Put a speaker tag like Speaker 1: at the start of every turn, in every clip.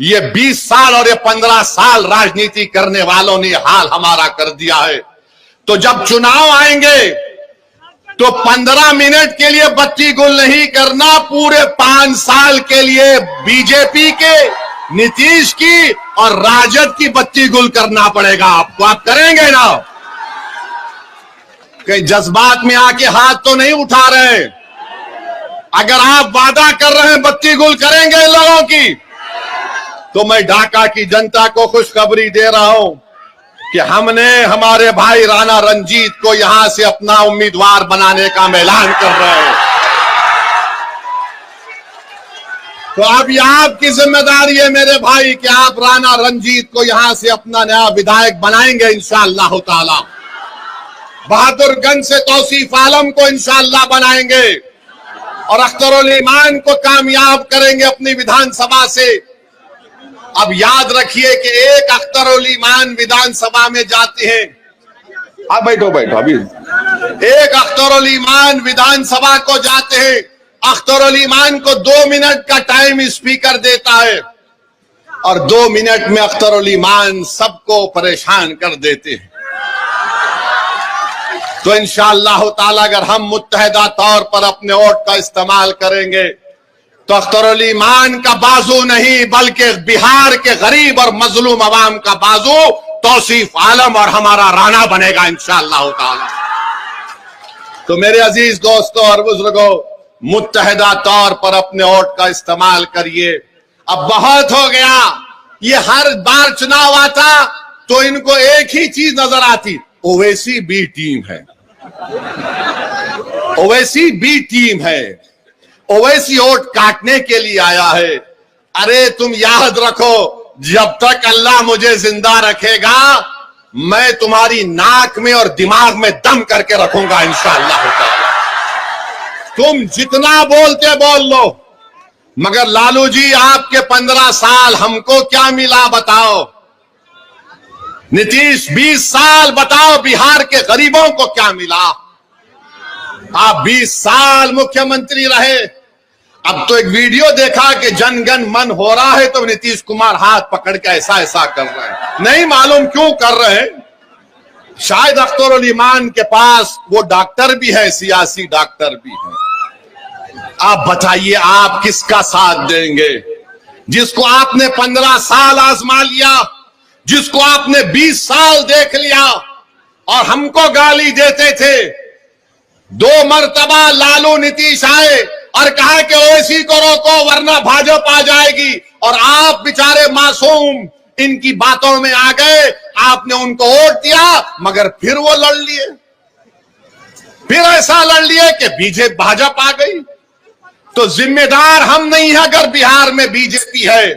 Speaker 1: یہ 20 سال اور یہ 15 سال راجنیتی کرنے والوں نے حال ہمارا کر دیا ہے. تو جب چناؤ آئیں گے تو 15 منٹ کے لیے بتی گل نہیں کرنا، پورے 5 سال کے لیے بی جے پی کے، نتیش کی اور راجد کی بتی گل کرنا پڑے گا آپ کو. آپ کریں گے نا؟ کہیں جذبات میں آ کے ہاتھ تو نہیں اٹھا رہے؟ اگر آپ وعدہ کر رہے ہیں بتی گل کریں گے لوگوں کی، تو میں ڈھاکہ کی جنتا کو خوشخبری دے رہا ہوں کہ ہم نے ہمارے بھائی رانا رنجیت کو یہاں سے اپنا امیدوار بنانے کا اعلان کر رہے ہیں. تو اب یہ آپ کی ذمہ داری ہے میرے بھائی کہ آپ رانا رنجیت کو یہاں سے اپنا نیا ودھائک بنائیں گے انشاءاللہ تعالی. بہادر گنج سے توصیف عالم کو انشاءاللہ بنائیں گے اور اختر الایمان کو کامیاب کریں گے اپنی ودھان سبھا سے. اب یاد رکھیے کہ ایک اختر الایمان ودھان سبھا میں جاتے ہیں. آپ بیٹھو ابھی. ایک اختر الایمان ودھان سبھا کو جاتے ہیں، اختر الایمان کو 2 منٹ کا ٹائم اسپیکر دیتا ہے اور 2 منٹ میں اختر الایمان سب کو پریشان کر دیتے ہیں. تو انشاءاللہ تعالی اگر ہم متحدہ طور پر اپنے ووٹ کا استعمال کریں گے تو اختر الایمان کا بازو نہیں بلکہ بہار کے غریب اور مظلوم عوام کا بازو توصیف عالم اور ہمارا رانا بنے گا انشاءاللہ تعالی. تو میرے عزیز دوستوں اور بزرگوں، متحدہ طور پر اپنے ووٹ کا استعمال کریے. اب بہت ہو گیا، یہ ہر بار چناؤ آتا تو ان کو ایک ہی چیز نظر آتی، اویسی بی ٹیم ہے، اویسی بی ٹیم ہے، اویسی ووٹ کاٹنے کے لیے آیا ہے. ارے تم یاد رکھو، جب تک اللہ مجھے زندہ رکھے گا میں تمہاری ناک میں اور دماغ میں دم کر کے رکھوں گا انشاءاللہ تعالی. تم جتنا بولتے بول لو، مگر لالو جی آپ کے 15 سال ہم کو کیا ملا بتاؤ؟ نتیش 20 سال بتاؤ بہار کے غریبوں کو کیا ملا؟ آپ 20 سال مکھیہ منتری رہے. اب تو ایک ویڈیو دیکھا کہ جن گن من ہو رہا ہے تو نتیش کمار ہاتھ پکڑ کے ایسا ایسا کر رہے ہیں. نہیں معلوم کیوں کر رہے ہیں. شاید اختر الایمان کے پاس وہ ڈاکٹر بھی ہے، سیاسی ڈاکٹر بھی ہے. آپ بتائیے آپ کس کا ساتھ دیں گے؟ جس کو آپ نے 15 سال آزما لیا، جس کو آپ نے 20 سال دیکھ لیا اور ہم کو گالی دیتے تھے. 2 مرتبہ لالو نتیش آئے اور کہا کہ اویسی کو روکو ورنہ بھاجپا آ جائے گی، اور آپ بیچارے معصوم ان کی باتوں میں آ گئے. آپ نے ان کو ووٹ دیا مگر پھر وہ لڑ لیے، پھر ایسا لڑ لیے کہ بھاجپا آ گئی. تو ذمہ دار ہم نہیں ہیں اگر بہار میں بی جے پی ہے،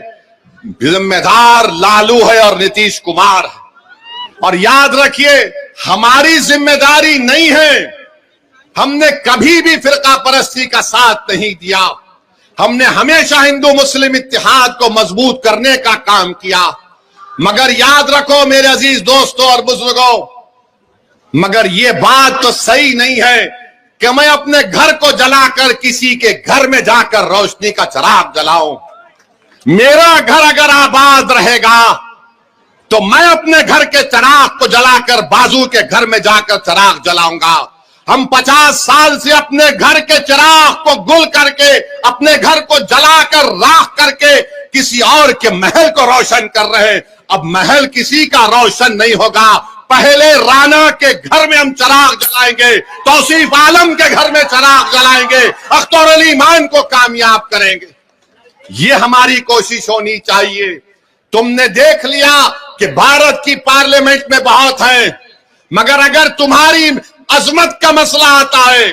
Speaker 1: ذمہ دار لالو ہے اور نتیش کمار ہے. اور یاد رکھیے ہماری ذمہ داری نہیں ہے، ہم نے کبھی بھی فرقہ پرستی کا ساتھ نہیں دیا. ہم نے ہمیشہ ہندو مسلم اتحاد کو مضبوط کرنے کا کام کیا. مگر یاد رکھو میرے عزیز دوستوں اور بزرگوں، مگر یہ بات تو صحیح نہیں ہے کہ میں اپنے گھر کو جلا کر کسی کے گھر میں جا کر روشنی کا چراغ جلاؤں. میرا گھر اگر آباد رہے گا تو میں اپنے گھر کے چراغ کو جلا کر بازو کے گھر میں جا کر چراغ جلاؤں گا. ہم 50 سال سے اپنے گھر کے چراغ کو گل کر کے، اپنے گھر کو جلا کر راکھ کر کے کسی اور کے محل کو روشن کر رہے ہیں. اب محل کسی کا روشن نہیں ہوگا. پہلے رانا کے گھر میں ہم چراغ جلائیں گے، توصیف عالم کے گھر میں چراغ جلائیں گے، اختر الایمان کو کامیاب کریں گے. یہ ہماری کوشش ہونی چاہیے. تم نے دیکھ لیا کہ بھارت کی پارلیمنٹ میں بہت ہیں، مگر اگر تمہاری عظمت کا مسئلہ آتا ہے،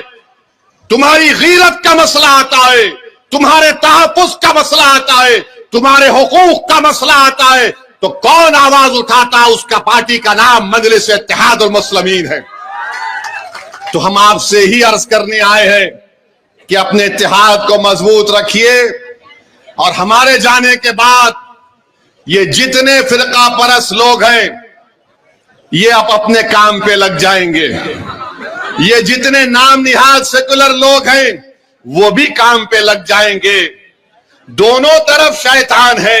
Speaker 1: تمہاری غیرت کا مسئلہ آتا ہے، تمہارے تحفظ کا مسئلہ آتا ہے، تمہارے حقوق کا مسئلہ آتا ہے، تو کون آواز اٹھاتا؟ اس کا پارٹی کا نام مجلس اتحاد المسلمین ہے. تو ہم آپ سے ہی عرض کرنے آئے ہیں کہ اپنے اتحاد کو مضبوط رکھیے، اور ہمارے جانے کے بعد یہ جتنے فرقہ پرست لوگ ہیں یہ اب اپنے کام پہ لگ جائیں گے. یہ جتنے نام نہاد سیکولر لوگ ہیں وہ بھی کام پہ لگ جائیں گے. دونوں طرف شیطان ہے.